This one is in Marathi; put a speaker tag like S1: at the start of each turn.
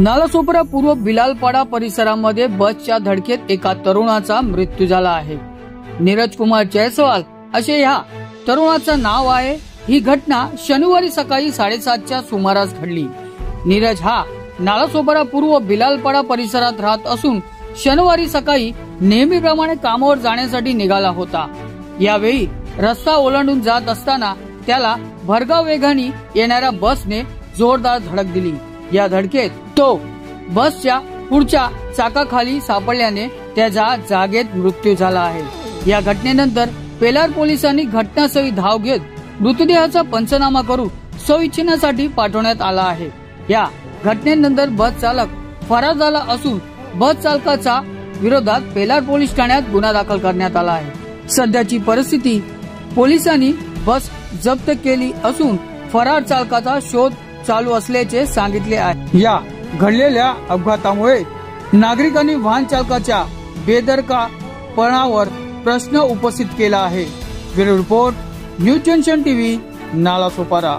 S1: नालासोपारा पूर्व बिलालपाडा परिसरामध्ये बसच्या धडकेत एका तरुणाचा मृत्यू झाला आहे। नीरज कुमार जयस्वाल असे या तरुणाचं नाव आहे। ही घटना शनिवारी सकाळी 7:30च्या सुमारास घडली। नीरज हा नालासोपारा पूर्व बिलालपाडा परिसरात राहत असून शनिवारी सकाळी नेहमीप्रमाणे कामावर जाण्यासाठी निघाला होता। यावेळी रस्ता ओलांडून जात असताना त्याला भरधाव वेगाने येणाऱ्या बसने जोरदार धडक दिली। या धडकेत तो बसच्या पुढच्या चाकाखाली सापडल्याने त्याचा जागेत मृत्यू झाला आहे। या घटनेनंतर पेलार पोलिसांनी घटनास्थळी धाव घेत मृतदेहाचा पंचनामा करून शवविच्छेदनासाठी पाठवण्यात आला आहे। या घटनेनंतर बस चालक फरार झाला असून बस चालकाच्या विरोधात पेलार पोलीस ठाण्यात गुन्हा दाखल करण्यात आला आहे। सध्याची परिस्थिती पोलिसांनी बस जप्त केली असून फरार चालकाचा शोध चालू असल्याचे सांगितले आहे। या घडलेल्या अपघातामुळे नागरिकांनी वाहन चालकाच्या बेदरकारपणावर प्रश्न उपस्थित केला आहे। Bureau report, news junction TV, Nalasopara.